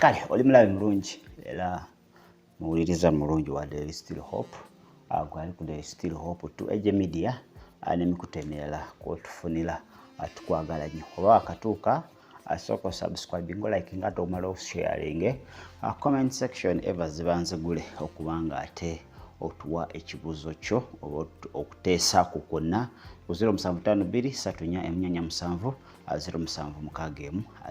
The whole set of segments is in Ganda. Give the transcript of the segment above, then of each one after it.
Kale oli mulabe mulungi era muwuliriza mulungi wa Daily Still Hope gwali ku Daily Still Hope tu eje media n'emikutu emirala kwotufunira tukwagala nnyo oba akatuuka asooka subscribe ngo like nga tomala sharing comment section eva zibanzigule okubanga ate otuwa ekibuzo kyo okuteesa ku konna 0752 074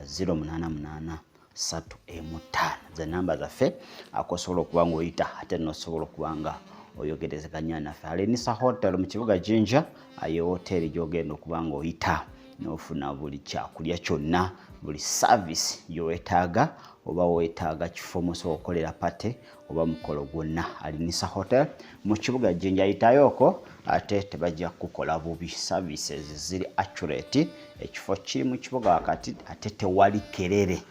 088 3 ze namba zaffe akosobola okuba ng'oyita ate nosobola okubanga oyogerezeganya naffe. Alenisa hotel mu kibuga Jinja ye hoteri gy'ogenda okuba ng'oyita n'ofuna buli kyakulya kyonna, buli service gy'owetaaga oba weetaaga kifo musobola okukolera pate oba mukolo gwonna. Alenisa hotel mu kibuga Jinja, yitayooko ate tebajja kukola bubi. Services ziri accurate, ekifo kiri mu kibuga wakati ate tewali kerere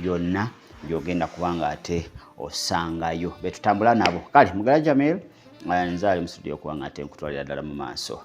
yonna gy'ogenda kubanga ate osangayo betutambula nabo. Kale mugala Jamil nzaali mu studio kubanga ate nkutwalira ddala mu maaso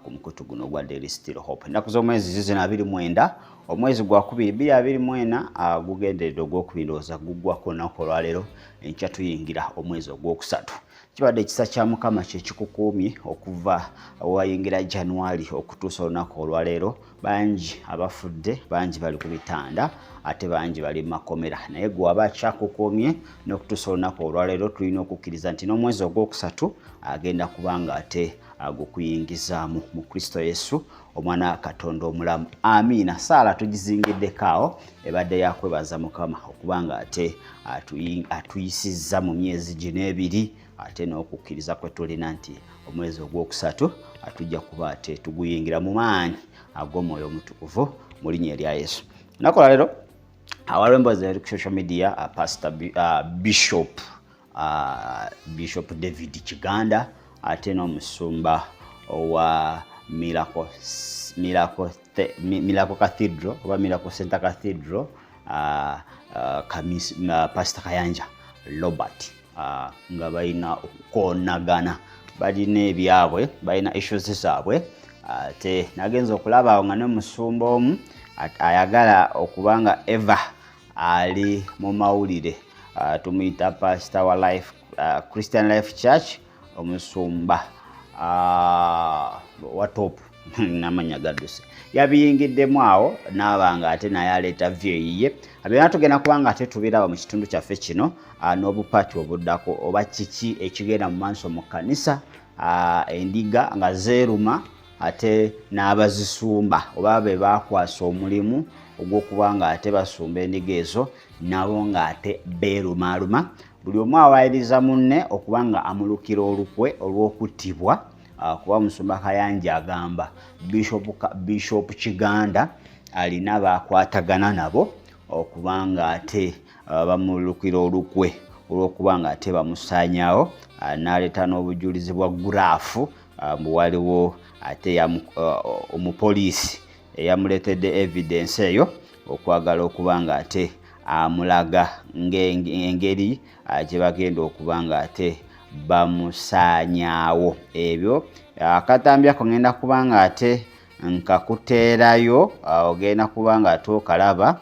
ku mukutu guno gwa Daily Still Hope. Ennaku z'omwezi zizina 29 omwezi gwa 2024 gugenderedde ogw'okubindooza guggwako olunaku olwaleero enkya tuyingira omwezi ogwokusatu. Kibadde ekisa kya Mukama kye kikukuumye okuva wayingira January okutuusa olunaku olwaleero. Bangi abafudde, bangi bali ku bitanda ate bangi bali mu makomera, naye gwe aba akyakukuumye n'okutuusa olunaku olwaleero tulina okukkiriza nti n'omwezi ogwokusatu agenda kubanga ate agukuyingizaamu mu Kristo Yesu omwana wa Katonda omulamu. Amiina. Saala tugizingiddekaawo ebadde yakwebaza Mukama okubanga ate atuyisizza mu myezi gino ebiri ate n'okukkiriza kwe tulina nti omwezi ogwokusatu atujja kuba ate tuguyingira mu maanyi ag'omwoyo omutukuvu mu linnya erya Yesu. Nakola leero awaliwo emboozi eri ku social media Pastor Bishop David Kiganda ate n'omusumba owa Miracle Cathedral oba Miracle Center Cathedral Pastor Kayanja Robert nga balina okukonagana, balina ebyabwe, balina issues zaabwe. Ate nagenza okulaba awo nga n'omusumba omu ayagala okubanga Eva ali mu mawulire, tumuyita Pastor wa Life Christian Life Church, omusumba wa top namanya gadduse yabiyingiddemu awo n'abanga ate naye aleeta vyeyiye abyonna tugenda kubanga ate tubirawo mu kitundu kyaffe kino n'obupati obuddako oba kiki ekigenda mu maaso mu kkanisa, endiga nga zeeruma ate n'abazisumba oba be baakwasa omulimu ogw'okubanga ate basumba endiga ezo nabo nga ate beerumaaluma. Buli omu awayiriza munne okubanga amulukira olukwe olw'okuttibwa kuba Musumba Kayanja agamba Bishop Kiganda alina baakwatagana nabo okubanga ate bamulukira olukwe olw'okubanga ate bamusaanyaawo. N'aleeta n'obujulizi bwa graafu waliwo ate omupoliisi eyamuleetedde evidence eyo okwagala okubanga ate amulaga ng'engeri gye bagenda okubanga ate bamusaanyaawo. Ebyo akatambi ako ngenda kubanga ate nkakuteerayo ogenda kubanga ate okalaba.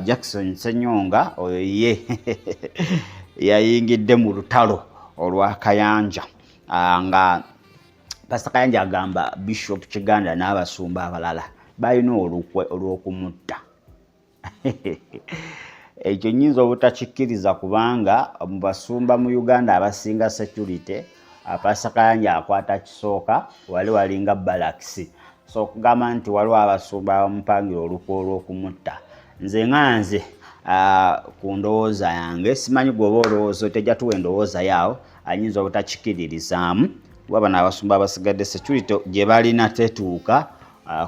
Jackson Senyonga oyo ye yayingidde mu lutalo olwa Kayanja nga Pastor Kayanja agamba Bishop Kiganda n'abasumba abalala balina olukwe olw'okumutta. Ekyo nnyinza obutakikkiriza kubanga mu basumba mu Uganda abasinga security Pastor Kayanja akwata kisooka wali walinga balakisi, so okugamba nti waliwo abasumba bamupangira olukwe olw'okumutta. Nze ku ndowooza yange, simanyi gwoba olowooza tejja tuwa endowooza yawo, anyinza obutakikkiririzaamu kuba bano abasumba abasigadde security gye balina tetuuka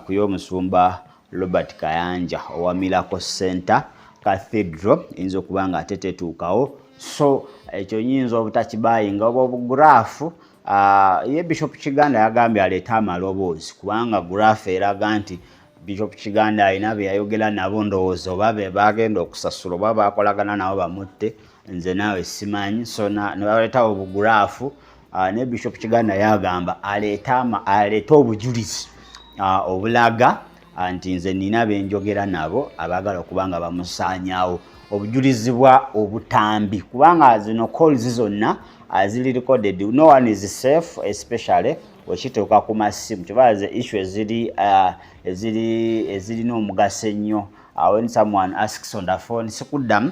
ku y'omusumba Robert Kayanja owa Miracle Center Cathedral inza okuba nga ate tetuukawo. So ekyo nyinza obutakibayinga oba obuguraafu. Ye Bishop Kiganda yagambye aleeta amaloboozi kubanga guraafu eraga nti Bishop Kiganda alina be yayogera nabo ndowooza oba be bagenda okusasula oba bakolagana nabo bamutte, nze naawe simanyi. So ne baleetawo obuguraafu ne Bishop Kiganda yagamba aleeta obujulizi obulaga anti nze nina benjogera nabo abagala okubanga bamusaanyaawo obujulizibwa obutambi kubanga zino calls zonna zili recorded. No one is safe, especially wekituuka ku masimu kibaze issue eziri n'omugaso ennyo. When someone asks on the phone sikuddamu,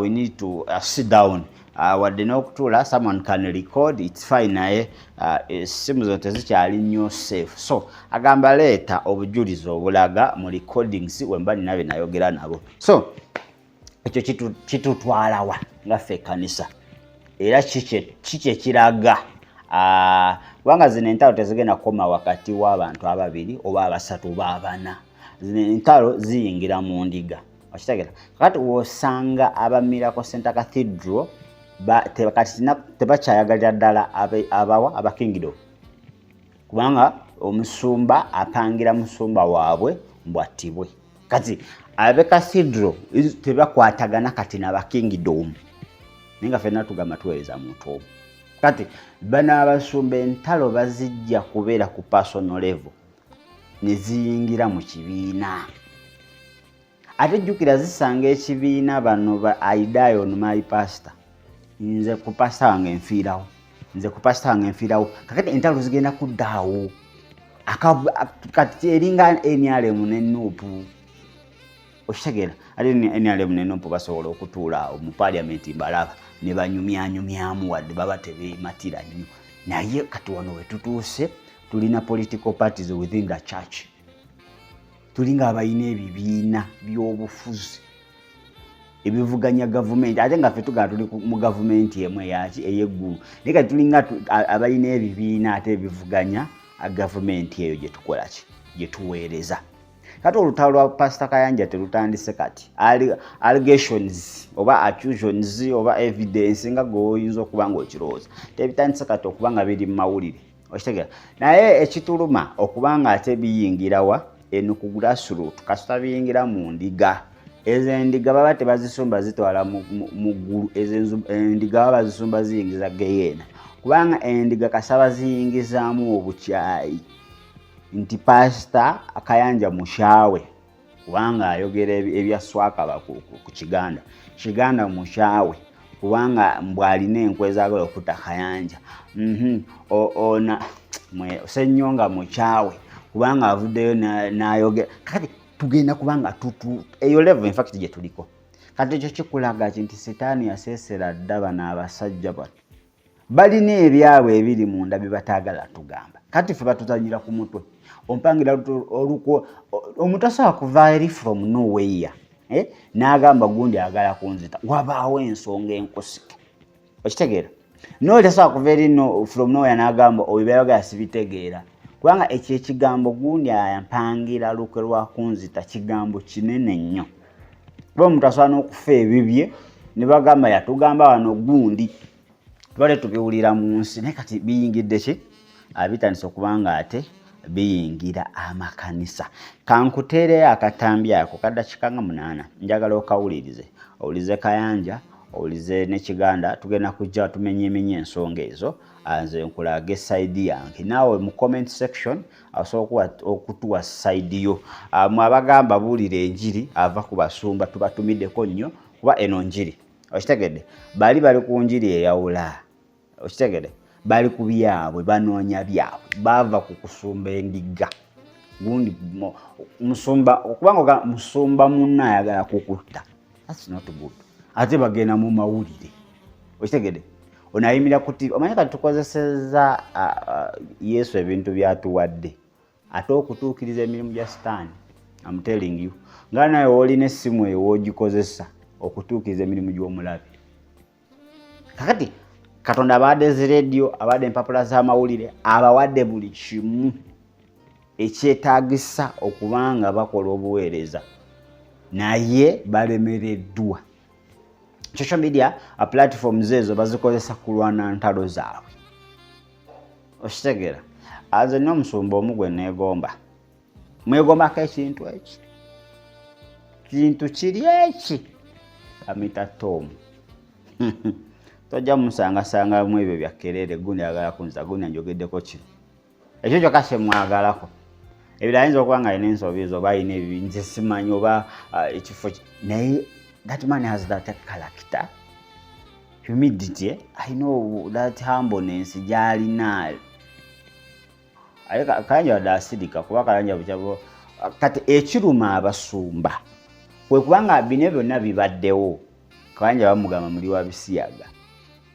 we need to sit down. Wadde n'okutuula someone can record, it's fine naye essimu zo tezikyali nnyo safe. So agamba leeta obujulizi obulaga mu recordings wemba nina be nayogera nabo. So ekyo kitutwalawa nga ffe ekkanisa era kikye kiraga kubanga zino entalo tezigenda kukoma wakati w'abantu ababiri oba abasatu oba abana. Zino entalo ziyingira mu ndiga okitegeera. Kakati wosanga aba Miracle Center Cathedral tebakyayagalira ddala aba Kingdom kubanga omusumba apangira musumba waabwe mbwattibwe. Kati abe Cathedral tebakwatagana kati n'aba Kingdom ninga ffenna tugamba tuweereza muntu omu. Kati bano abasumba entalo bazijja kubeera ku personal level ne ziyingira mu kibiina. Ate jjukira zisanga ekibiina bano ba Aidayo my pastor. Nze ku pastor wange nfiirawo. Kakati entalo zigenda kuddaawo. Kati eringa NRM ne Nuupu. Okitegeera ate NRM ne Nuupu basobola okutuula mu parliament balaba ne banyumyanyumyamu wadde baba tebeematira nnyo. Naye kati wano we tutuuse tulina political parties within the church. Tulinga abayina ebibiina by'obufuzi ebivuganya government ate nga ffe tugala tuli mu government emu ey'eggulu. Naye kati tulinga abayina ebibiina ate ebivuganya government eyo gye tukola ki gye tuweereza. Kati olutalo lwa Pastor Kayanja terutandise kati allegations oba accusations oba evidence nga gwoyinza okuba ng'okirowooza tebitandise kati okuba nga biri mu mawulire okitegeera. Naye ekituluma okuba nga ate biyingirawa eno ku grassroot kasita biyingira mu ndiga. Ezo endiga baba tebazisumba zitwala mu ggulu. Ezo endiga baba bazisumba ziyingiza geyeena kubanga endiga kasaba ziyingizaamu obukyayi nti Pastor Kayanja mushaawe kubanga ayogera ebya swakaba ku Kiganda mushaawe kubanga mbwalina enkwe zaagala okutta Kayanja. Ona Ssennyonga mukyaawe kubanga avuddeyo n'ayogera. Kati tugenda kubanga eyo level in fact gye tuliko. Kati ekyo kikulaga nti Setaani yaseesera dda bano abasajja bano balina ebyabwe ebiri munda bye bataagala tugamba. Kati ffe batuzanyira ku mutwe. Ompangira oluko omuntu asobola kuva eri from nowhere n'agamba gundi agala kunzita wabaawo ensonga enkusike okitegeera. N'oli asobola kuva eri from nowhere n'agamba oyo byayogera sibitegeera kubanga ekyo ekigambo gundi ampangira lukwe lwa kunzita kigambo kinene nnyo. Kuba omuntu asobola n'okufa ebibye ne bagamba yatugamba wano gundi twale tubiwulira mu nsi naye kati biyingidde ki bitandise okubanga ate biyingira amakanisa. Kankuteere akatambi ako kaddakiika nga 8 njagala okawulirize. Owulize Kayanja, owulize ne Kiganda, tugenda kujja tumenyemenye ensonga ezo nze nkulaga side yange. Naawe mu comment section osobola okutuwa side yo. Abagamba buulire enjiri ava ku basumba tubatumiddeko nnyo kuba eno njiri okitegedde bali ku njiri eyawula okitegedde bali ku byabwe banoonya byabwe bava ku kusumba endiga gundi musumba okubanga musumba munna ayagala kukutta. That's not good. Ate bagenda mu mawulire okitegedde onayimira kuti omanyi kati tukozeseza Yesu ebintu byatuwadde ate okutuukiriza emirimu gya Setaani. I'm telling you nga naye olina essimu eyo wogikozesa okutuukiriza emirimu gy'omulabe. Kakati Katonda abawadde zi radio abawadde empapula z'amawulire abawadde buli kimu ekyetaagisa okubanga bakola obuweereza naye balemereddwa. Social media platforms ezo bazikozesa kulwana ntalo zaabwe okitegeera. Aze n'omusumba omu gwe neegomba mwegombako ekintu eki kintu kiri eki amita Tom tojja musanga mu ebyo bya kerere gundi agala kunza gundi njogeddeko kino ekyo kyokka kye mwagalako ebirayinza okuba nga alina ensobizo oba alina ebintu simanyi oba ekifo naye that man has that character, humility, I know that humbleness gyalina. Kayanja wadasirika kuba Kayanja bukyabo kati ekiruma abasumba kwe kubanga bino byonna bibaddewo Kayanja bamugamba muli wa Bisiyaga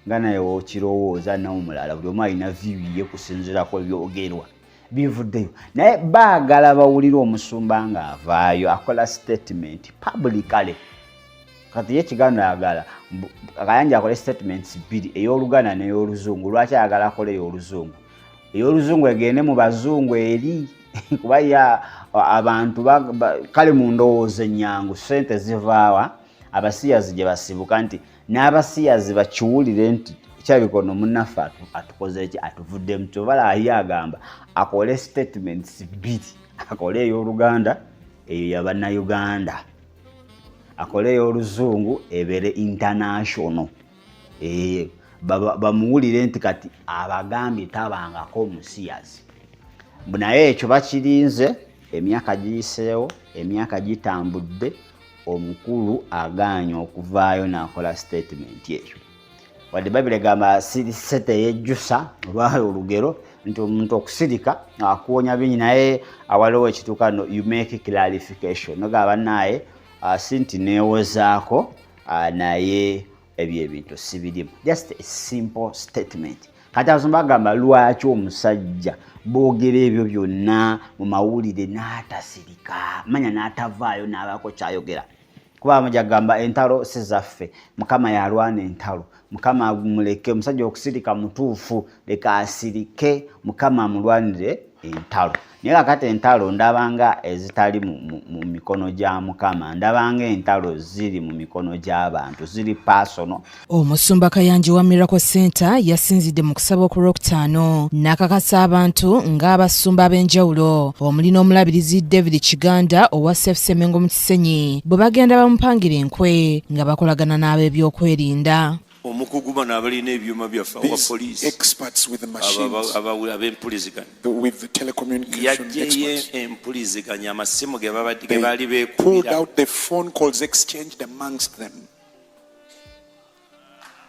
nga naye okirowooza n'omulala buli omu alina view ye kusinziira ku ebyogerwa bivuddeyo naye baagala bawulira omusumba nga avaayo akola statement publicly. Kati ye Kiganda ayagala Kayanja akole statements bbiri ey'Oluganda n'ey'Oluzungu. Lwaki ayagala akole ey'Oluzungu? Ey'Oluzungu egende mu bazungu eri kuba ya abantu kale mu ndowooza ennyangu ssente zivaawa abasiyazi gye basibuka nti n'abasiyazi bakiwulire nti ekyabikono munnaffe atukoze eki atuvudde mu kyobala ye agamba akole statements bbiri akole ey'Oluganda eyo y'Abannayuganda akole ey'Oluzungu ebere international bamuwulire nti kati abagambye tabangako omusiyazi. Naye ekyo bakirinze emyaka giyiseewo emyaka gitambudde omukulu agaanye okuvaayo n'akola statement eyo. Wadde Bayibuli egamba sete yejjusa olwayo olugero nti omuntu okusirika akuwonya bingi naye awaliwo ekituuka no you make clarification nogaba naye si nti neewozaako naye ebyo ebintu sibirimu. Just a simple statement. Kati abasumba bagamba lwaki omusajja boogera ebyo byonna mu mawulire n'atasirika manya n'atavaayo n'abaako kyayogera kuba amajja gamba entalo si zaffe Mukama yalwana entalo Mukama muleke omusajja okusirika mutuufu leka asirike Mukama amulwanire entalo. Naye kakati entalo ndabanga ezitali mu mikono gya Mukama ndabanga entalo ziri mu mikono gy'abantu ziri personal. Omusumba Kayanja wa Miracle Center yasinzidde mu kusaba okulwokutaano n'akakasa abantu ng'abasumba ab'enjawulo omuli n'omulabirizi David Kiganda owa Safe Semengo mu Kisenyi bwe bagenda bamupangira enkwe nga bakolagana n'ab'ebyokwerinda. Omukuguma n'abalina ebyuma byaffe awa police experts with the machines ab'empuliziganya with the telecommunication experts empuliziganya amasimu ge baali pulled beekubira out the phone calls exchanged amongst them,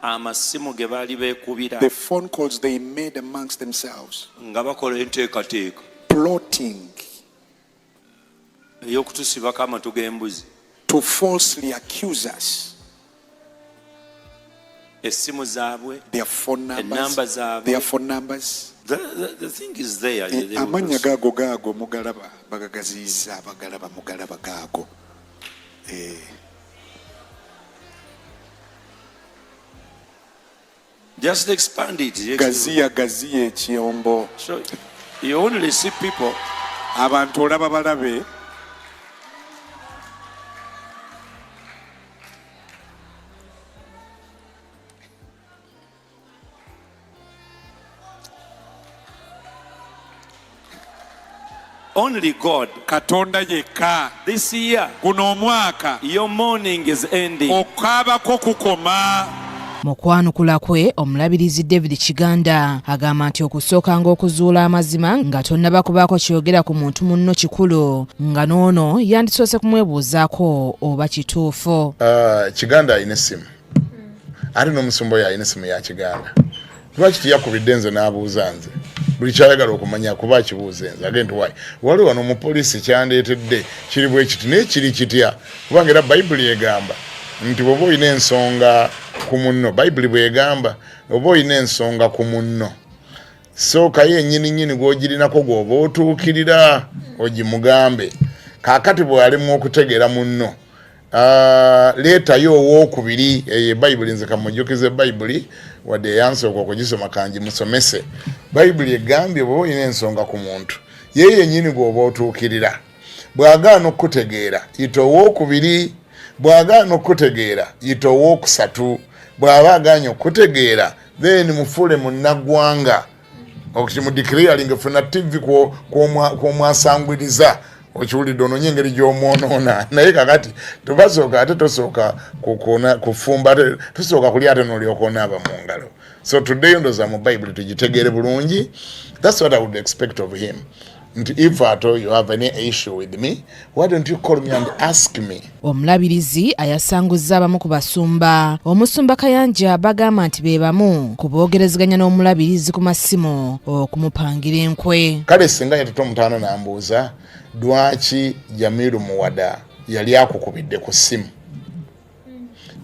amasimu ge baali beekubira the phone calls they made amongst themselves, nga bakola enteekateeka plotting ey'okutusibako amatu g'embuzi to falsely accuse us. essimu zaabwe Their phone ennamba numbers, zaabwe their phone numbers. the thing is there. Amanya gago mugalaba bagagaziza mugalaba gago. Just expand it. Gaziya ekyombo. So you only see people Abantu olaba balabe only God. Katonda yekka. This year Guno omwaka your morning is ending. okaabako kukoma. Mu kwanukula kwe omulabirizi David Kiganda agamba nti okusooka ng'okuzuula amazima nga tonnabakubaako kyogera ku muntu munno kikulu nga n'ono yandisoose kumwebuuzaako oba kituufu. Kiganda alina essimu ate n'omusumba oyo alina essimu ya Kiganda. Lwaki tiyakubidde nze n'abuuza nze buli kyayagala okumanya kuba akibuuze nze agenti wayi wali wano omupoliisi kyandeetedde kiri bwe kiti naye kiri kitya kubanga era Bayibuli egamba nti bw'oba olina ensonga ku munno Bayibuli bw'egamba oba olina ensonga ku munno sookayo ennyini gw'ogirinako gw'oba otuukirira ogimugambe kaakati bw'alimu okutegeera munno leetayo owookubiri eyo Bayibuli nze kamujjukize Bayibuli wadde yansooka okugisoma kangi musomese Bayibuli egambye bw'oba olina ensonga ku muntu ye yennyini gw'oba otuukirira bw'agaana okutegeera yita owookubiri bw'agaana okutegeera yita owookusatu bw'aba agaanye okutegeera then mufuule munnaggwanga okimudikiriyalinga funa TV kw'omwasangwiriza okiwulidde ono nyengeri gy'omwonoona naye kakati tubasooka ate tosooka kufumba tosooka kulya ate n'olyoka onaaba mu ngalo. So today ndoza mu Bible tugitegeere bulungi. That's what I would expect of him. if at all you have any issue with me, why don't you call me and ask me? Omulabirizi ayasanguzza abamu ku basumba. Omusumba Kayanja bagamba nti be bamu ku boogerezeganya n'omulabirizi ku masimu okumupangira enkwe. Kale singa yatoto mutaano nambuuza lwaki Jamiru Muwada yali akukubidde ku ssimu.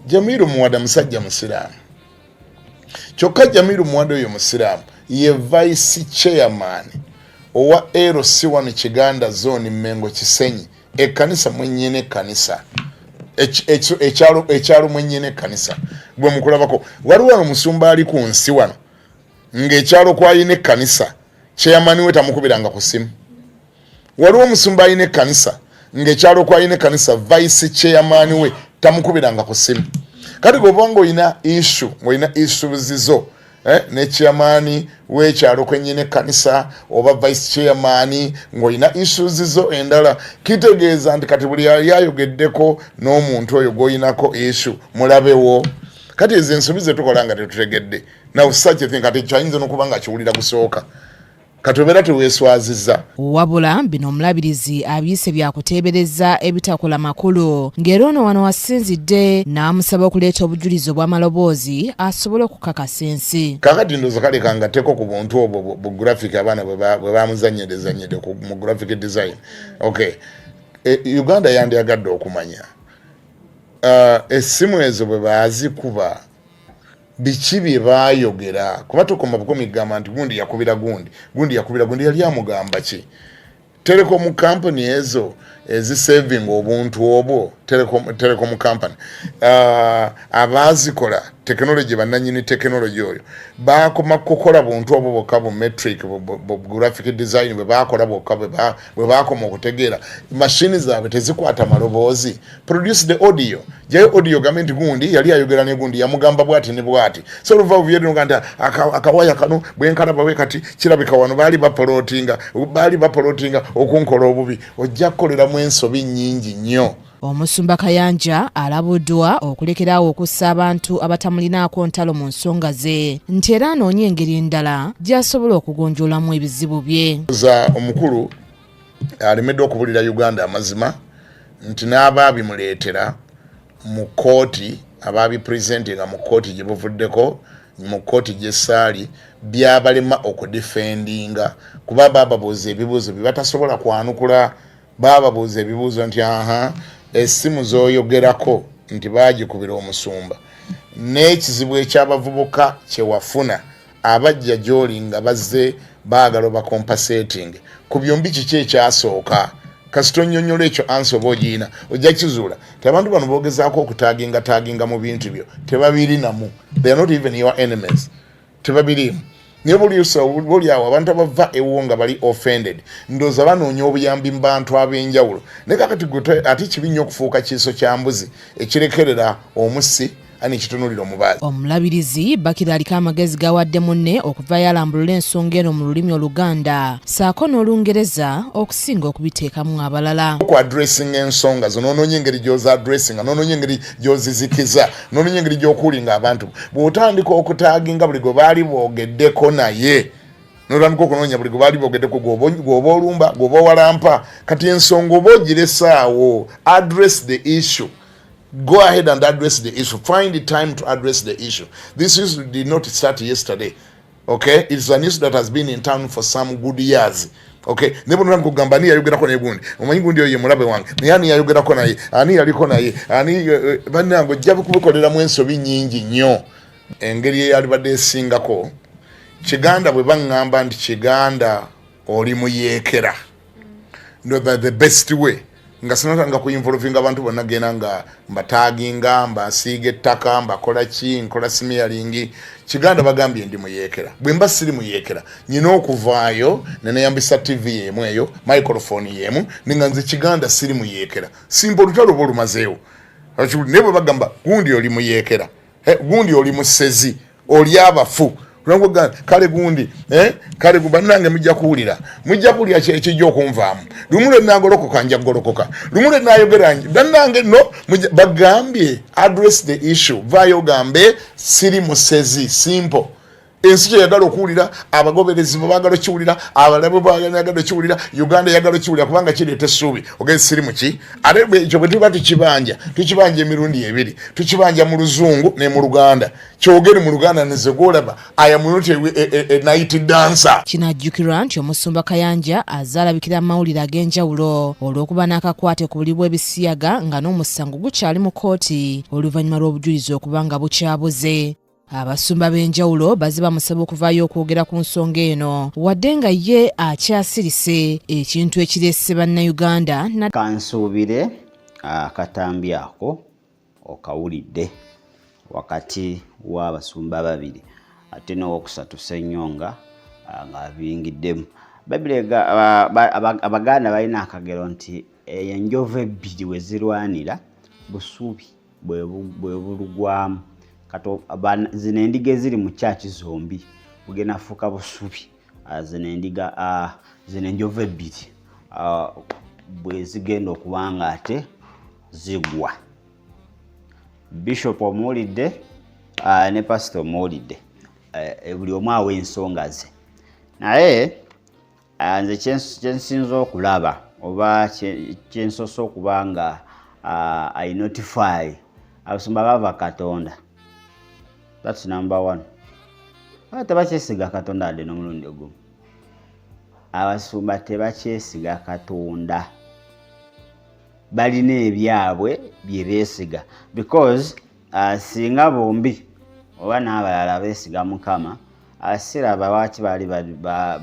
Jamiru Muwada musajja musiraamu. Kyokka Jamiru Muwada oyo musiraamu ye vice chairman owa LC1 Kiganda zone Mengo Kisenyi ekkanisa mwennyene ekkanisa ekyalo mwennyene ekkanisa gwe mukulabako waliwo omusumba ali ku nsi wano ng'ekyalo kwayina ekkanisa chairman we tamukubiranga ku ssimu. Waliwo omusumba ayina ekkanisa ng'ekyalo kwayina ekkanisa vice chairman we tamukubiranga ku ssimu. Kati gobanga oyina issue zizo ne chairman w'ekyalo kwennyini ekkanisa oba vice chairman ng'olina issues zo endala kitegeeza nti kati buli yali ayogeddeko n'omuntu oyo gw'oyinako issue mulabewo. Kati ezo ensobi ze tukola nga tetutegedde now such a thing kati kyayinza n'okuba nga kiwulira kusooka katobeera teweeswazizza. Wabula bino omulabirizi abiyise byakuteebereza ebitakola makulu ng'era ono wano wasinzidde n'amusaba okuleeta obujulizi obw'amaloboozi asobole okukakasa ensi. Kakati ndowooza kalekanga teko ku buntu obwo bu graphic abaana bwe bamuzannyedde mu graphic design. Okay. Uganda yandiyagadde okumanya essimu ezo bwe baazikuba biki bye baayogera kuba tukoma bukomi gamba nti gundi yakubira gundi yali amugamba ki. Telecom company ezo ezisaving obuntu obwo telecom company abazikola technology bannanyini technology oyo bakoma kukola buntu obwo bokka bu metric bu graphic design bwe bakola bokka bwe bakoma okutegeera machine zaabwe tezikwata maloboozi produce the audio jayo audio gamenti gundi yali ayogera ne gundi yamugamba bwati ne bwati so luva buyedde nganda akawaya kano bwenkana bawe kati kirabika wano bali bapolotinga okunkola obubi ojja kukoleramu ensobi nnyingi nnyo. Omusumba Kayanja alabuddwa okulekerawo okussa abantu abatamulinaako ntalo mu nsonga ze nti era anoonya engeri endala gy'asobola okugonjoolamu ebizibu bye. Omukulu alemedde okubulira Uganda amazima nti n'abaabimuleetera mu kooti abaabipresentinga mu kooti gye buvuddeko mu kooti gy'essaali byabalema okudefendinga kuba baababuuza ebibuuzo bye batasobola kwanukula. Baababuuza ebibuuzo nti essimu z'oyogerako nti baagikubira omusumba n'ekizibu eky'abavubuka kye wafuna abajja gy'oli nga bazze baagala bakompensating ku byombi kiki ekyasooka kasita onnyonnyola ekyo ansa oba ogiina ojja kizuula ti abantu bano boogezaako okutaaginga mu bintu byo tebabirinamu. They are not even your enemies. Tebabirimu. Niyo buli awo abantu abava ewo nga bali offended ndooza banoonya obuyambi mu bantu ab'enjawulo ne kakati ate kibi nnyo okufuuka kiiso kya mbuzi ekirekerera omussi ani kitunulira omubaazi. Omulabirizi Bakira aliko amagezi gawadde munne okuvaayo alambulula ensonga eno mu lulimi Oluganda saako n'Olungereza okusinga okubiteekamu abalala. Ku addressing ensonga zo n'onoonya engeri gy'oza addressinga n'onoonya engeri gy'ozizikiza n'onoonya engeri gy'okuulinga abantu bw'otandika okutaaginga buli gwe baali boogeddeko naye n'otandika okunoonya buli gwe baali boogeddeko gw'oba olumba gw'oba owalampa kati ensonga oba ogiresaawo. Address the issue. Go ahead and address the issue. Find the time to address the issue. This issue did not start yesterday. Okay? It's an issue that has been in town for some good years. Okay? Nebo nuna kugamba ni yayogerako ne gundi. Omanyi gundi oyo ye mulabe wange. Naye ani yayogerako naye? Ani yaliko naye? Ani bannange ojja kubikoleramu ensobi nnyingi nnyo. Engeri eyalibadde esingako. Kiganda bwe baŋŋamba nti Kiganda oli muyeekera. No, the best way. Nga sinatanga kuinvolvinga abantu bonna gena nga mbataginga mbasiige ettaka mbakola ki nkola smearing Kiganda bagambye ndi muyeekera bwe mba siri muyeekera nyina okuvaayo neneyambisa TV yemu eyo microphone yemu ninga nze Kiganda siri muyeekera simple lutalo bolumazeewo nebo bagamba gundi oli muyeekera gundi oli musezi oli abafu kale gundi kale kubannange mujja kuwulira ekijja okunvaamu lumule nagolokoka nja golokoka lumule nayogera bannange no bagambye address the issue Vaayo gambe siri musezi simple ensi yagala okuwulira abagoberezi bagala okiwulira abalabe bagala okiwulira Uganda yagala okiwulira kubanga kireeta essuubi ogezi siri muki ate ekyo bwe tuba tukibanja emirundi ebiri tukibanja mu Luzungu ne mu Luganda kyogere mu Luganda neze gwolaba I am not a night dancer. Kinajjukirwa nti omusumba Kayanja azaalabikira amawulire ag'enjawulo olw'okuba n'akakwate ku buli bw'Ebisiyaga nga n'omusango gukyali mu kkooti oluvannyuma lw'obujulizi okuba nga bukyabuze. Abasumba b'enjawulo baze bamusaba okuvaayo okwogera ku nsonga eno wadde nga ye akyasirise ekintu ekireese bannayuganda kansuubire akatambi ako okawulidde wakati w'abasumba babiri ate n'owokusatu Ssennyonga nga biyingiddemu. Abaganda balina akagero nti enjovu ebbiri we zirwanira busubi bwe bulugwamu. Kato zino endiga eziri mu kyaki zombi bugenda fuuka busubi zino endiga zino enjovu ebbiri bwe zigenda okuba nga ate zigwa. Bishop omuwulidde ne pastor omuwulidde buli omu awa ensonga ze naye nze kyensinza okulaba oba kyensosa okuba nga I notify abasumba bava Katonda. That's number one. Tebakyesiga Katonda ade n'omulundi ogumu. Abasumba tebakyesiga Katonda. Balina ebyabwe bye beesiga because singa bombi oba n'abalala beesiga Mukama siraba lwaki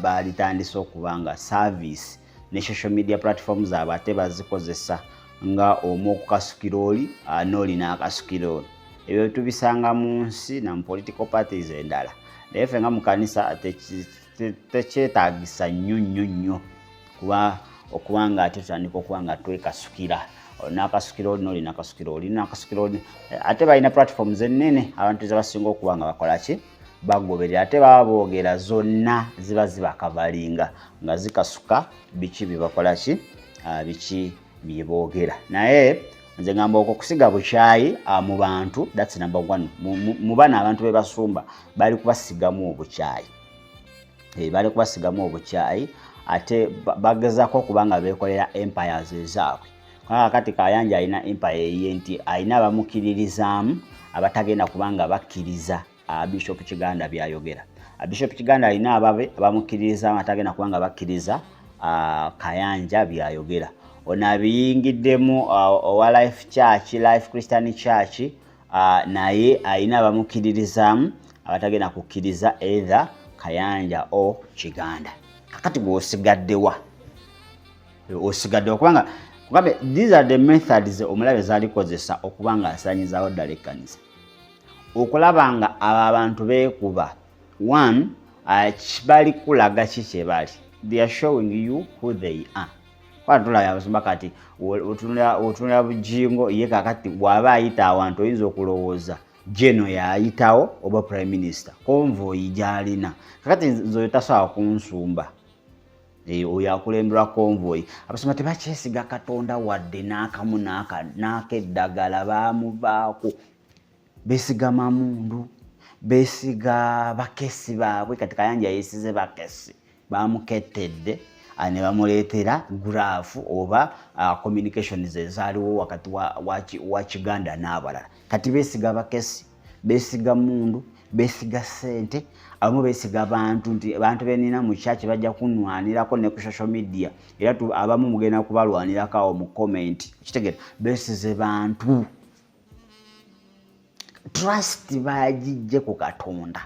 balitandisa okuba nga service ne social media platforms zaabwe ate bazikozesa nga omu okukasukira oli n'oli n'akasukira oli. Ebyo tubisanga mu nsi na mu political parties endala naye ffe nga mu kanisa tekyetaagisa nnyo okuba nga ate tutandika okuba nga twekasukira n'akasukira oli n'oli n'akasukira oli n'akasukira oli ate balina platforms ennene abantu ze basinga okuba nga bakola ki bagoberera ate baba boogera zonna ziba zibakavalinga nga zikasuka biki byebakola ki biki byeboogera naye nze ngamba okusiga bukyayi mu bantu that's number one. Mu bana abantu be basumba bali kubasigamu obukyayi bali kubasigamu obukyayi ate bagezaako okubanga beekolera empires ezaabwe. Kati Kayanja alina empire ye nti alina abamukiririzaamu abatagenda kubanga bakkiriza Bishop Kiganda byayogera. Bishop Kiganda alina ababe abamukiririzaamu abatagenda kubanga bakkiriza Kayanja byayogera. Onabiyingiddemu owa Life Church, Life Christian Church naye alina abamukiririzaamu abatagenda kukkiriza either Kayanja o Kiganda. Kakati bw'osigaddewa kubanga these are the methods omulabe zalikozesa okuba nga asaanyizaawo ddala ekkanisa okulaba nga abantu beekuba. One, bali kulaga ki kye bali. They are showing you who they are. Watulaba abasumba kati otunula bujingo ye kakati bw'aba ayita awantu oyinza okulowooza Jeno yayitawo oba Prime Minister konvoyi gy'alina. Kakati nze tasobola kunsumba oyo akulemberwa konvoyi. Abasumba tebakyesiga Katonda wadde n'akamu n'akeddagala baamuvaako. Beesiga mamundu, beesiga bakesi baabwe. Kati Kayanja yeesize bakesi baamukettedde ne bamuleetera graafu oba communications ezaaliwo wakati wa Kiganda n'abalala. Kati beesiga bakesi, beesiga mundu, beesiga ssente, abamu beesiga bantu nti abantu benina mu kyaki bajja kunwanirako ne ku social media era abamu mugenda kubalwanirako awo mu comment. Kitegera beesize bantu. Trust bagijje ku Katonda.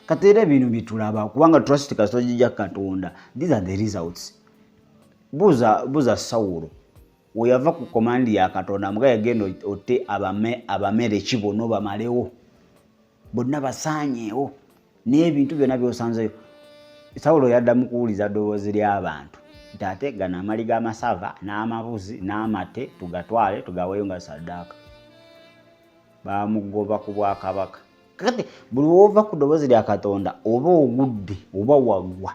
Kati era bino bitulaba kubanga trust kasojja Katonda. These are the results. Buza Sawulo oyava ku command ya Katonda mga yagenda otte abamere kibono bamalewo bonna basaanyeewo n'ebintu byonna byosanzeyo. Sawulo yaddamu kuwuliza ddoboozi ly'abantu nti ate gano amali g'amasava n'amabuzi n'amate tugatwale tugaweeyo nga saddaaka. Bamugoba ku Bwakabaka. Kakati buli wova ku ddoboozi lya Katonda oba ogudde oba waggwa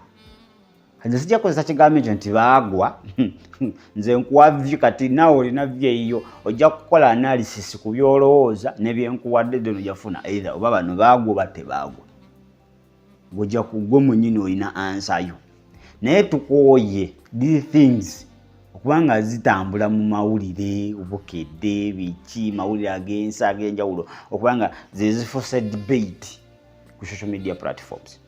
nze sijja kukozesa kigambo ekyo nti baagwa nze nkuwa vyu kati naawe olina vyu eyiyo ojja kukola analysis ku byolowooza ne byenkuwadde dde nojafuna either oba bano baagwa oba tebaagwa gojja kugwe munyini olina ansayo naye tukooye these things okubanga zitambula mu mawulire obukedde biki mawulire ag'ensi ag'enjawulo okubanga zezifuuse debate ku social media platforms.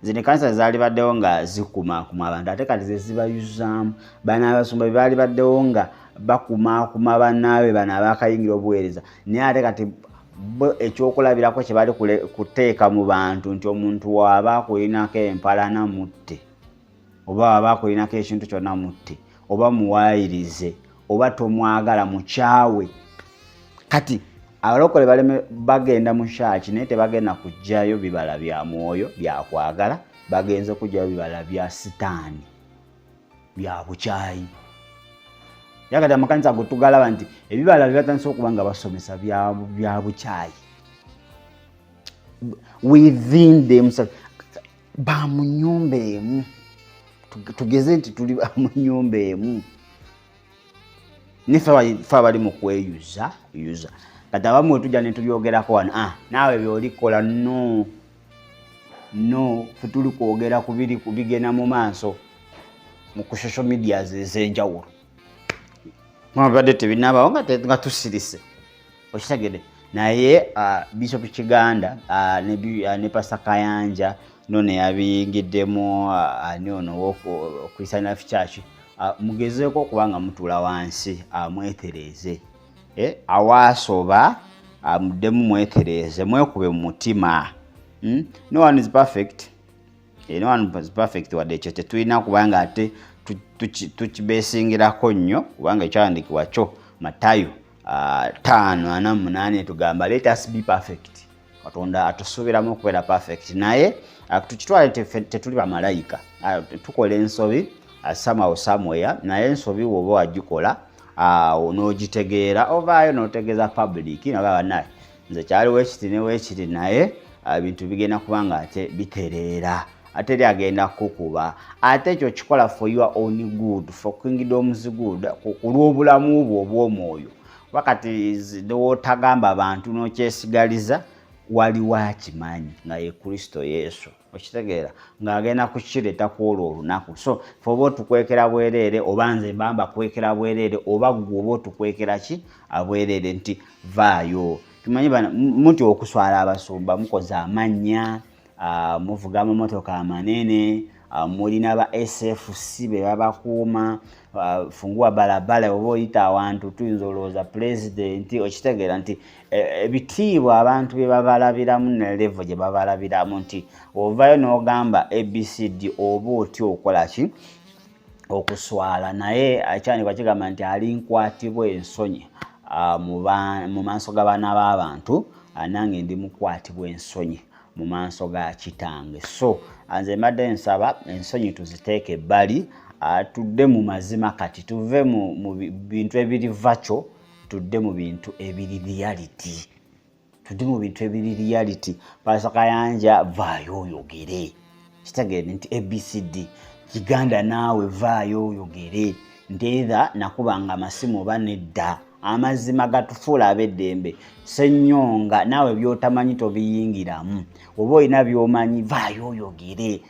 Zino kanisa zaali baddewo nga zikumaakuma abantu ate kati zezibayuzaamu bana abasumba baali baddewo nga bakumaakuma bannaabe bano abaakayingira obuweereza naye ate kati ekyokulabirako kye bali kuteeka mu bantu nti omuntu waaba akulinako empalana mutte oba waaba akulinako ekintu kyonna mutte oba muwaayirize oba tomwagala mukyawe. Kati abalokole baleme bagenda mu kyaki naye tebagenda kujjayo bibala bya mwoyo byakwagala bagenze kujjayo bibala bya sitaani bya bukyayi. Yakati amakanisa gutugalaba nti ebibala bibatandise okuba nga basomesa bya bukyayi within themselves ba mu nnyumba emu tugeze nti tuli ba mu nnyumba emu nife abali mu kweyuza kati abamu wetujja ne tubyogerako wano naawe byolikola no fe tuli kwogera ku biri kubigenda mu maaso mu ku social media ez'enjawulo mwabadde tebinaabawo nga tusirise okitegedde naye Bishop Kiganda ne Pastor Kayanja none yabiyingiddemu ani ono Christian Life Church mugezeeko okubanga mutuula wansi mwetereeze awaasoba muddemu mwetereeze mwekube mu mutima. No one is perfect. No one is perfect wadde ekyo tetulina kubanga ate tukibesingirako nnyo kubanga ekyawandiikibwa kyo Matayo 5:48 tugamba let us be perfect. Katonda atusuubiramu okubeera perfect naye tukitwale tetuli bamalayika tukola ensobi somewhere naye ensobi bw'oba wagikola n'ogitegeera ovaayo n'otegeeza public naba bannaye nze kyaliwo ekiti ne weekiri naye ebintu bigenda kubanga ate bitereera ate eri agenda kukuba ate ekyo kikola for your own good for kingdom's good ku lw'obulamu bwo obw'omwoyo wakati wotagamba abantu n'okyesigaliza waliwo akimanyi nga ye Kristo Yesu okitegeera ng'agenda kukireeta ku olwo olunaku so fe oba otukwekera bwereere oba nze mbamba kwekera bwereere oba gwe oba otukwekera ki abwereere nti vaayo tumanyi muti okuswala abasumba mukoze amannya muvuga amamotoka amanene mulina ba SFC be babakuuma fungua balabala oba oyita awantu tuyinza olowooza pulezidenti okitegeera nti ebitiibwa abantu bye babalabiramu ne levo gye babalabiramu nti ovayo n'ogamba ABCD oba otya okola ki okuswala naye ekyanikwa kigamba nti alinkwatibwa ensonyi mu maaso g'abaana b'abantu nange ndi mukwatibwa ensonyi mu maaso ga kitange. So nze mbadde nsaba ensonyi tuziteeke ebbali tudde mu mazima kati tuve mu bintu ebiri virtual tudde mu bintu ebiri reality. Pastor Kayanja vaayo oyogere kitegeere nti ABCD Kiganda naawe vaayo oyogere nteeza nakubanga amasimu oba nedda amazima gatufuula ab'eddembe Ssennyonga naawe by'otamanyi tobiyingiramu oba olina by'omanyi vaayo oyogere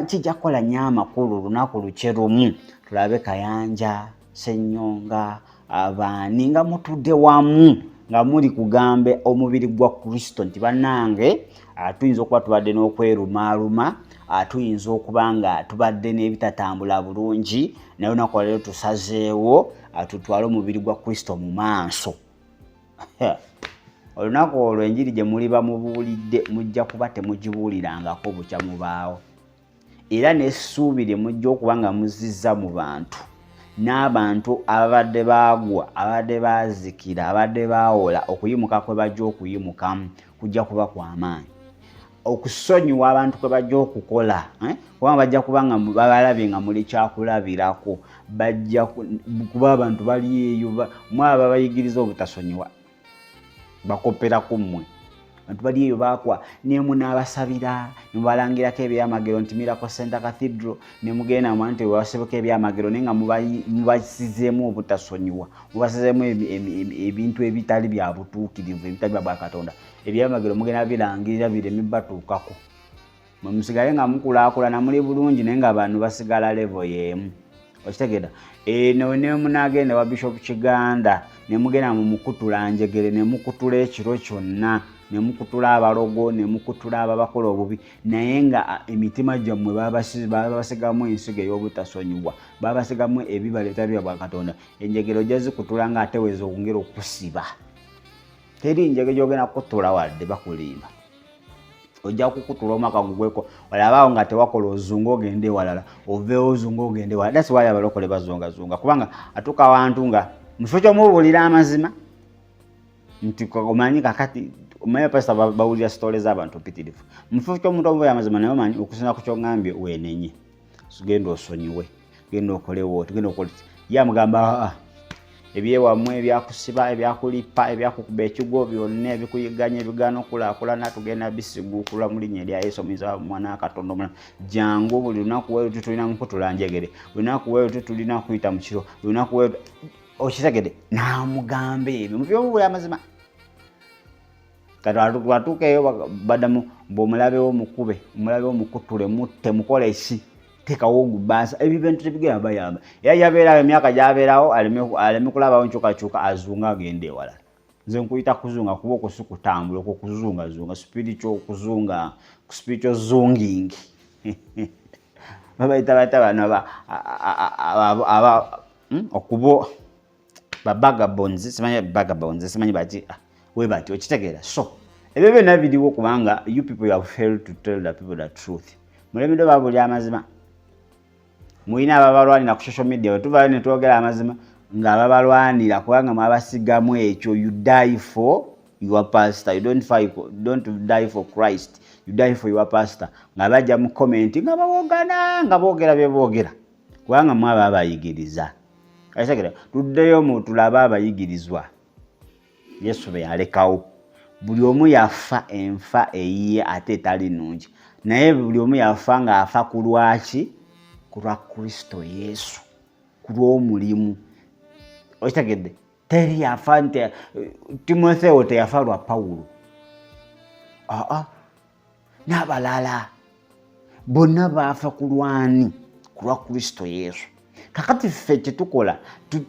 kijja kukola nnyo amakulu olunaku luke lumu tulabe Kayanja Ssennyonga abaani nga mutudde wamu nga muli kugambe omubiri gwa Kristo nti bannange tuyinza okuba tubadde n'okwerumaaluma tuyinza okuba nga tubadde n'ebitatambula bulungi naye olunaku leero tusazeewo tutwale omubiri gwa Kristo mu maaso. Olunaku olwo enjiri gye muli bamubuulidde mujja kuba temugibuulirangako bukya mubaawo era n'essuubi lye mujja okuba nga muzizza mu bantu n'abantu abadde baagwa abadde baazikira abadde baawola okuyimuka kwe bajja okuyimukamu kujja kuba kw'amaanyi okusonyiwa abantu kwe bajja okukola kubanga bajja kuba nga babalabye nga muli kyakulabirako bajja kuba abantu bali eyo mwaba bayigiriza obutasonyiwa bakopera ku mmwe abantu bali eyo bakwa ne munabasabira ne balangirako ebyamagero nti Miracle Center Cathedral ne mugenda mu nti wasebeka ebyamagero nenga mubasizeemu obutasonyiwa mubasizeemu ebintu ebitali bya butuukirivu ebitali bya Katonda ebyamagero mugenda birangirira bireme batuukako musigale nga mukulaakulana muli bulungi naye nga abantu basigala level y'emu okitegedda eno ne munagenda wa Bishop Kiganda ne mugenda mu mukutula njegere ne mukutula ekiro kyonna ne mukutula abalogo ne mukutula ababakola obubi naye nga emitima gyammwe babasigamu ensigo ey'obutasonyiwa babasigamu ebibala ebitali bya Katonda enjegero gyazikutula nga ate weza okungera okusiba teri njege gyogenda kukutula wadde bakulimba ojja kukutula omwaka gugweko walabaawo nga tewakola ozunga ogende walala oveewo ozunga ogende walala that's why abalokole bazungazunga kubanga atuuka awantu nga mufo ky'omubuulira amazima nti omanyi kakati omanyi pasita bawulira sitole z'abantu mpitirivu mufo ky'omuntu omubuulira amazima naye omanyi okusinza ku kyongambye weenenye genda osonyiwe genda okolewo tugenda okola yamugamba ebyewammwe ebyakusiba ebyakulipa ebyakukuba ekigo byonna ebikuyiganya ebigaana okulaakulana tugenda bisiguukula mu linnya erya Yesu omuyiza mwana wa Katonda omulala jangu buli lunaku weeru tulina mukutula njegere buli lunaku weeru tulina kuyita mu kiro buli lunaku weeru okitegedde n'amugamba ebyo mu by'obubuulira amazima kati watuuka eyo baddamu bw'omulabewo mukube omulabewo mukutule mutte mukole eki tekawo gubasa ebintu tebigenda bayamba era yabeerawo emyaka gyabeerawo aleme kulabawo nkyukakyuka azunga agende ewalala nze nkuyita kuzunga kuba okusi kutambula okukuzungazunga spiritual zunging babayita bata bano okuba babagabonzi simanyi bagabonzi simanyi bati we bati okitegeera so ebyo byonna biriwo kubanga you people you have failed to tell the people the truth mulemedde babulya amazima muina ababalwanira ku social media wetuvayo ne twogera amazima nga ababalwanira kubanga mwabasigamu ekyo you die for your pastor you don't die for Christ you die for your pastor nga bajja mu comment nga bawogana nga boogera bye boogera kubanga mwaba abayigiriza kayisakira tuddeyo mu tulaba abayigirizwa Yesu be yalekawo buli omu yafa enfa eyiye ate etali nnungi naye buli omu yafa nga afa ku lwaki ku lwa Kristo Yesu ku lw'omulimu okitegedde teri yafa nti Timotheo teyafa lwa Pawulo n'abalala bonna baafa ku lwani ku lwa Kristo Yesu kakati ffe kyetukola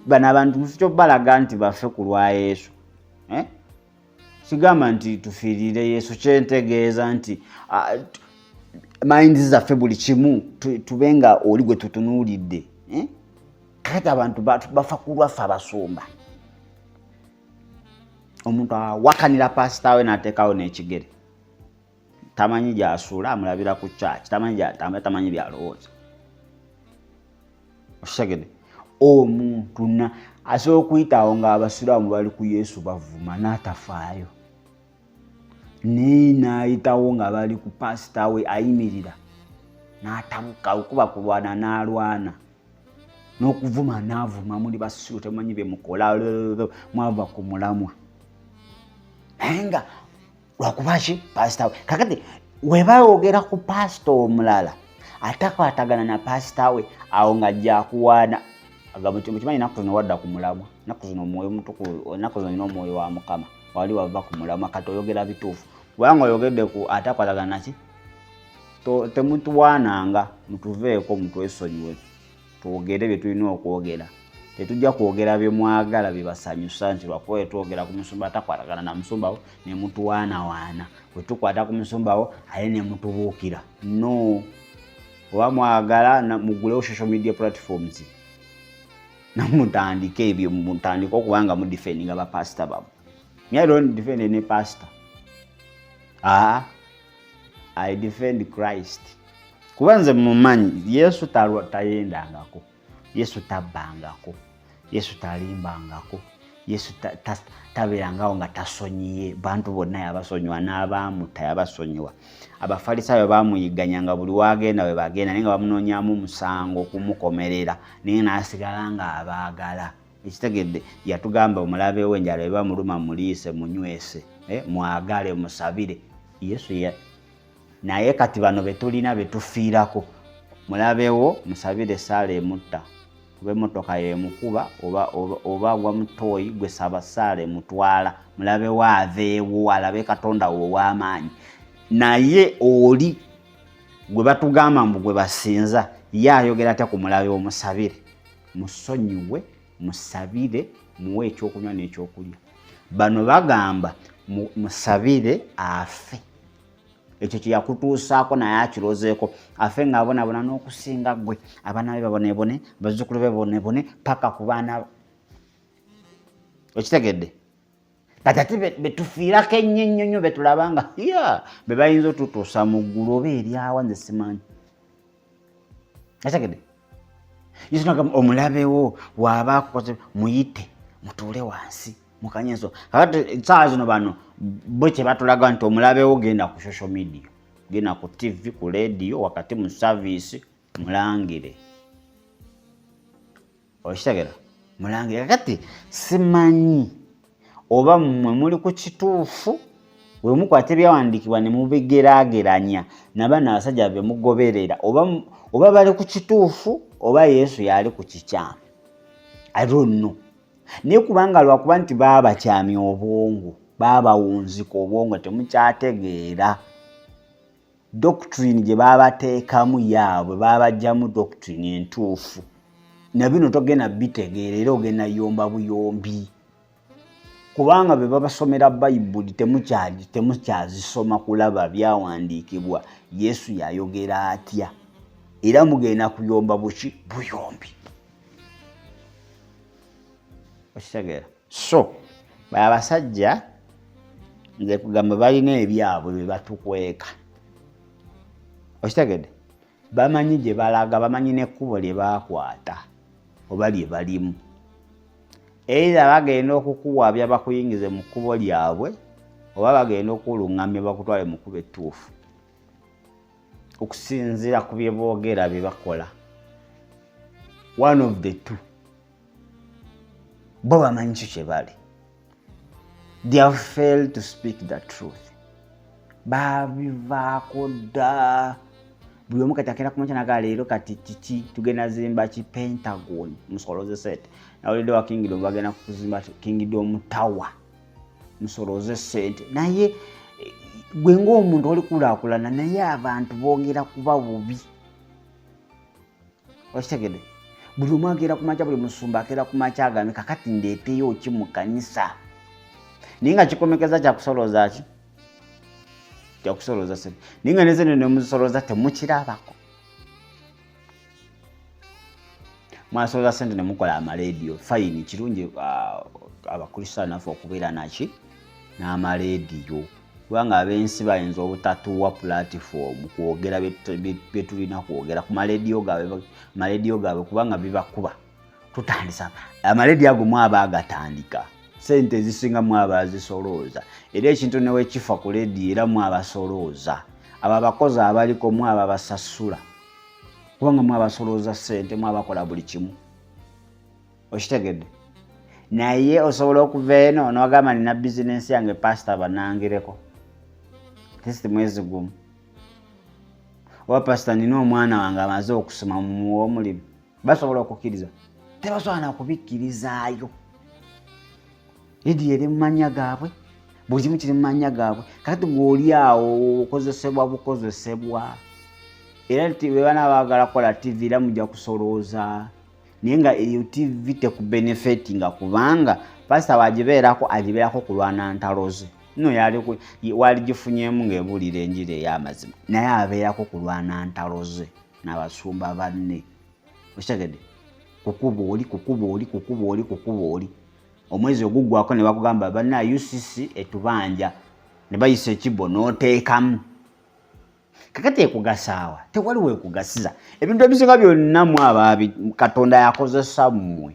bano abantu mufityo balaga nti bafe ku lwa Yesu sigamba nti tufiirire Yesu kyentegeeza nti mind zaffe buli kimu tubenga oli gwe tutunuulidde kakati abantu bafa ku lwaffe abasumba omuntu awakanira pasita we n'ateekawo n'ekigere tamanyi gy'asuula amulabira ku church tamanyi byalowooza okitegedde omuntu asobola okuyitawo ng'abasiraamu bali ku Yesu bavuma n'atafaayo n'ayitawo nga bali ku pasita we ayimirira n'atabuka okuba kulwana n'alwana n'okuvuma n'avuma muli basiru temumanyi bye mukola mwava ku mulamwa naye nga lwakubaki pasita we kakati webaogera ku pasita omulala atakwatagana na pasita we awo nga jakuwaana mukimanyi naku zino wadda ku mulamwa naku zino omwoyo mutukuvu naku zino nina omwoyo wa Mukama wali wava ku mulamwa kati oyogera bituufu kubanga oyogedde ku atakwatagana naki temutuwaananga mutuveeko mutwesonyiwe twogere bye tulina okwogera tetujja kwogera bye mwagala bye basanyusa nti lwakuba twogera ku musumba atakwatagana na musumbawo ne mutuwaanawaana bwe tukwata ku musumbawo aye ne mutubuukira no oba mwagala mugulewo social media platforms namutandike ebyo mutandike okubanga mudifendinga bapasita babo I don't defend any pastor. I defend Christ. Kubanze mumanyi Yesu tayendangako, Yesu tabbangako, Yesu talimbangako, Yesu tabeerangawo nga tasonyiye bantu bonna yabasonyiwa n'abaamuta yabasonyiwa. Abafalisaayo baamuyiganyanga buli wagenda we bagenda naye nga bamunoonyaamu musango okumukomerera naye n'asigala nga abaagala ekitegedde yatugamba omulabe we njala eba muluma muliise munywese mwagale musabire Yesu naye kati bano betulina betufiirako mulabewo musabire saala emutta kuba emmotoka yemukuba oba gwa mutoyi gwe saba saala emutwala mulabewo aveewo alabe Katonda wo ow'amaanyi naye oli gwe batugamba mbu gwe basinza ye ayogera atya ku mulabe omusabire musonyiwe musabire muwe ekyokunywa n'ekyokulya bano bagamba musabire afe ekyo kyeyakutuusaako naye akirozeeko afe ng'abonabona n'okusinga gwe abaana be babonebone bazzukulu be babonebone paka ku baana okitegedde kati ate betufiirako ennyo betulaba nga be bayinza otutuusa mu ggulu oba eryawa nze simanyi okitegedde Yesu n'agamba omulabewo bw'aba akukoze muyite mutuule wansi mukanye ensonga kakati saa zino bano bo kye batulaga nti omulabewo genda ku social media genda ku TV ku radio wakati mu service mulangire okitegera mulangire kakati simanyi oba mmwe muli ku kituufu bwe mukwata ebyawandiikibwa ne mubigeraageranya n'abaana abasajja be mugoberera oba bali ku kituufu oba Yesu yali ku kikyamu I don't know naye kubanga lwakuba nti baba bakyamya obwongo baba bawunzika obwongo temukyategeera doctrine gye babateekamu yaabwe babajjamu doctrine entuufu na bino togenda bitegeera era ogenda yomba buyombi kubanga be babasomera Bayibuli temukyazisoma kulaba byawandiikibwa Yesu yayogera atya era mugenda kuyomba buyombi okitegera so abasajja nze kugamba balina ebyabwe bye batukweka okitegedde bamanyi gye balaga bamanyi n'ekkubo lye baakwata oba lye balimu era bagenda okukuwaabya bakuyingize mu kkubo lyabwe oba bagenda okulungamya bakutwale mu kkubo ettuufu okusinziira ku bye boogera bye bakola one of the two bo bamanyi kyo kye bali they have failed to speak the truth babivaako dda buli omu kati akeera kumakya naga leero kati kiki tugenda zimba ki Pentagon musoloze sente nawulidde wa Kingdom bagenda kuzimba Kingdom Tower musoloze sente naye gwe ng'omuntu oli kulaakulana naye abantu boogera kuba bubi okitegedde buli omu akeera kumakya buli musumba akeera kumakya agambe kakati ndeeteyo ki mu kanisa naye nga kikomekeza kyakusoloza ki kyakusoloza sente naye nga nezene nemusoloza temukirabako mwasoloza sente nemukola amalediyo fayini kirungi abakristaayo naffe okubeera naki n'amalediyo kubanga ab'ensi bayinza obutatuwa platform kwogera byetulina kwogera ku malediyo gaabwe kubanga bibakuba tutandisa amalediyo ago mwaba agatandika sente ezisinga mwaba azisolooza era ekintu newe kifa ku lediyo era mwaba solooza abo abakozi abaliko mwaba basasula kubanga mwaba solooza sente mwaba kola buli kimu okitegedde naye osobola okuva eno n'ogamba nina bizinensi yange pasita banangireko testi mwezi gumu oba pasita nina omwana wange amaze okusoma mu omulimu basobola okukkiriza tebasobola nakubikkirizaayo edi eri mu mannya gaabwe buli kimu kiri mu mannya gaabwe kakati gw'oli awo okozesebwa bukozesebwa era bwe bana baagala kukola TV era mujja kusolooza naye nga eyo TV tekubenefitinga kubanga pasita wagibeerako agibeerako kulwana ntaloze nno waligifunyemu ng'ebuulira enjiri ey'amazima naye abeerako kulwana ntaloze n'abasumba banne okitegedde kukuba oli omwezi oguggwako ne bakugamba banna UCC etubanja ne bayisa ekibbo n'oteekamu kakati ekugasaawa tewali weekugasiza ebintu ebisinga byonna mwaba Katonda yakozesa mmwe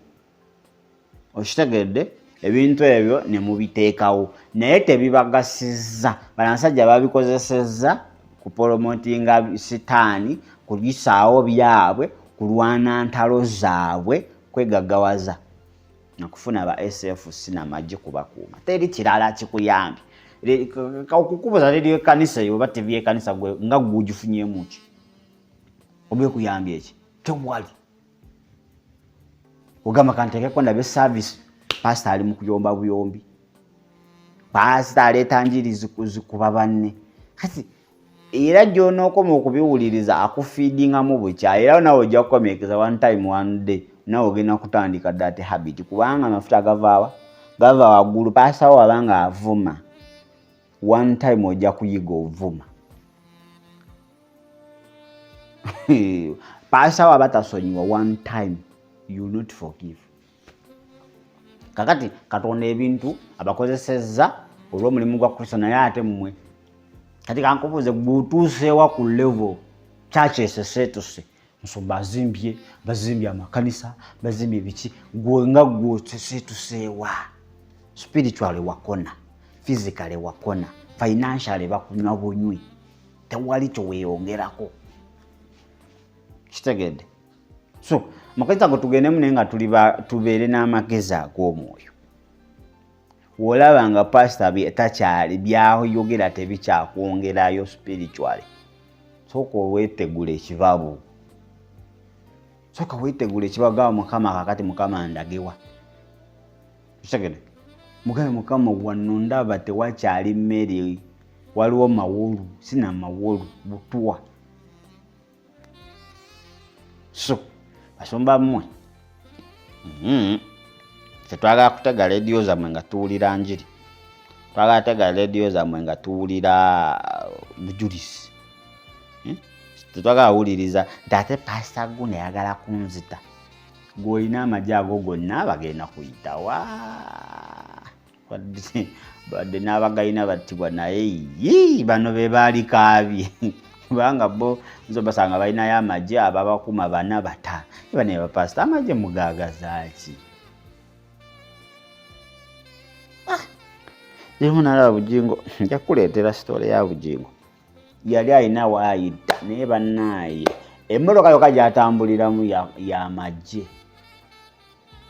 okitegedde ebintu ebyo ne mubiteekawo naye tebibagasiza banasajja babikozesezza kuporomotinga sitaani kugisaawo byabwe kulwana ntalo zaabwe kwegaggawaza nakufuna aba SFC n'amagye kubakuuma teri kirala kikuyambi okukubuza lediyo ekkanisa yo oba TV ekkanisa gwe nga gugifunyemu ki oba ekuyambye eki tewali ogamba kantekeko ndabe service pastor ali mu kuyomba buyombi pastor aleeta njiri zikuba banne kati era gy'onookoma okubiwuliriza akufiidinga mu bukya era nawe ojja kukomekeza one time one day nawe ogenda kutandika that habit kubanga amafuta gava waggulu pastor wabanga avuma one time ojja kuyiga ovuma pastor waba tasonyiwa one time you will not forgive kakati katonda ebintu abakozesezza olw'omulimu gwa Kristo naye ate mmwe kati kankubuuze gbutuuseewa ku level church esesetuse nsumba bazimbye amakanisa bazimbye biki gwe nga gwosesetuseewa spiritually wakona physically wakona financially bakunywa bunywi tewali kyeweeyongerako kitegedde so makanisa go tugendemu naye nga tubeere n'amagezi ag'omwoyo wolaba nga pastor takyali byayogera tebikyakwongerayo spiritually sooka weetegula ekibabu sooka weetegula ekibabu mukama kakati mukama ndagewa kitegedde mugabe mukama wano ndaba tewakyali mmere waliwo mawolu sina mawolu butuwa so basomba mmwe tetwagala kutega radio zammwe nga tuwulira njiri twagala tega radio zammwe nga tuwulira bujulizi tetwagala wuliriza nti ate pastor guno yagala kunzita gw'olina amagye ago gonna bagenda kuyitawa badde n'abagayina battibwa naye bano be baali kaabi kubanga bo nzo basanga balinayo amagye ababakuma bana bata bane bapasita amagye mugagazaaki Jemu nalaba Bujingo nja kuleetera story ya Bujingo yali alina waayita naye bannaaye emmotoka yokka gy'atambuliramu ya magye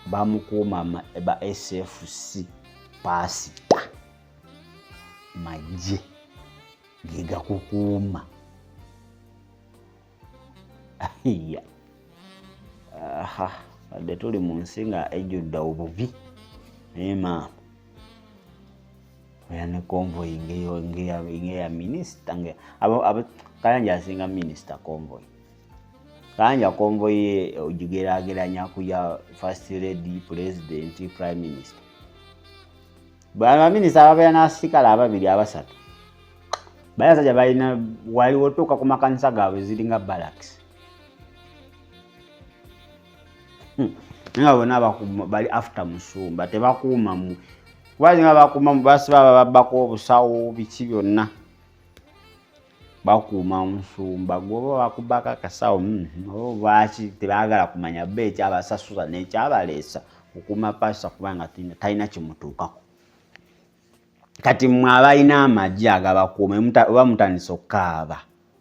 bamukuuma ba SFC pasita magye gegakukuuma badde tuli mu nsi nga ejjudde obubi naye maama oyane convoy ngeya minisita Kayanja asinga minisita convoy Kayanja convoy ogigeraageranya ku ya first lady president prime minister baminisita ababeera n'asikala ababiri abasatu bayasajja balina waliwo tuuka ku makanisa gaabwe ziringa barracks nga bonna bali after musumba tebakuuma mu kubazinga bakuuma mu basi baba babbako obusawo biki byonna bakuuma musumba gwoba bakubaka akasawo lwaki tebaagala kumanya bba ekyabasasula n'ekyabaleesa okuuma pasita kubanga talina kimutuukako kati mmwe abalina amagye agabakuuma oba mutandise okukaaba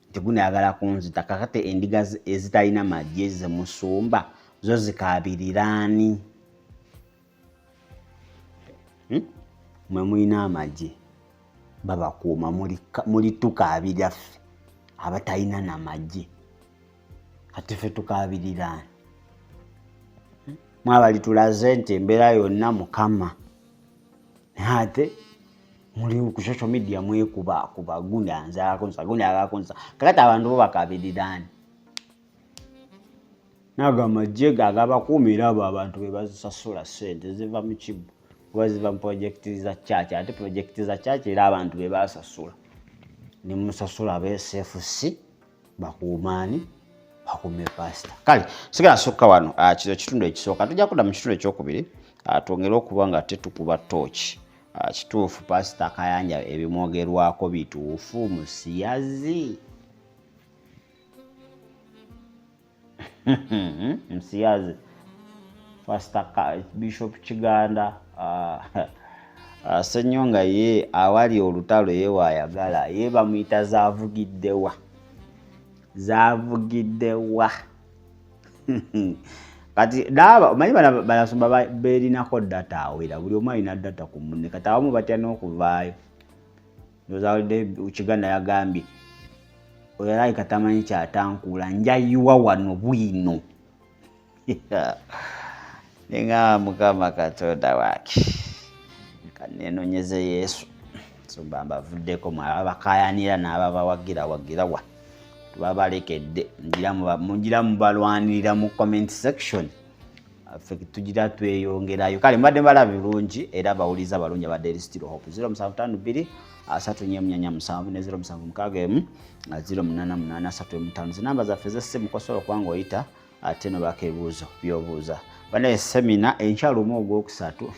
nti guno ayagala kunzita kakati endiga ezitalina magye zemusumba zo zikaabiriraani mwe mulina amagye babakuuma muli tukaabirira ffe abatalina namagye kati ffe tukaabiriraani mwabali tulaze nti embeera yonna mukama ate muli ku social media mwekuba gundi anzaakunsa gundi agakunsa kakati abantu bo bakaabiriraani naga amagye agabakuumira abo abantu be bazisasula ssente ziva mu kibbo kuba ziva mu projekiti za church ate projekiti za church era abantu be basasula ne musasula abe SFC bakuumaani bakuume pastor kale sigala sokka wano kino kitundu ekisooka tujja kudda mu kitundu ekyokubiri twongere okuba nga tetukuba tooki kituufu pastor Kayanja ebimwogerwako bituufu musiyazi musiyazi pastor Bishop Kiganda Senyonga ye awali olutalo ye waayagala ye bamuyita zaavugiddewa kati laba omanyi banasomba beerinako data awera buli omu alina data ku munne kati abamu batya n'okuvaayo ndowooza Kiganda yagambye oyo alabika tamanyi kyatankuula njayiwa wano bwino nenga Mukama Katonda waake kanenonyeze Yesu nsomba mbavuddeko abakayanira n'ababawagira wa tubabalekedde mungira mubalwanirira mu comment section ffe tugira tweyongerayo kale mbadde mbala birungi era bawuliza balungi abadde eri Still Hope 0752 347 ne 0761 088 zinamba zaffe z'essimu kosobola okubanga oyita ate no bakebuuzo byobuuza bane semina enkyalumu ogwokusatu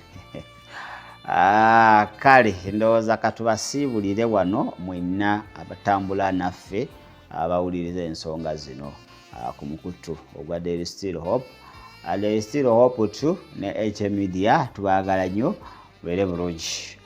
kale ndowooza katubasiibulire wano mwenna abatambula naffe abawuliriza ensonga zino ku mukutu ogwa Daily Still Hope ale Still Hope 2 ne HM Media tubaagala nnyo beere bulungi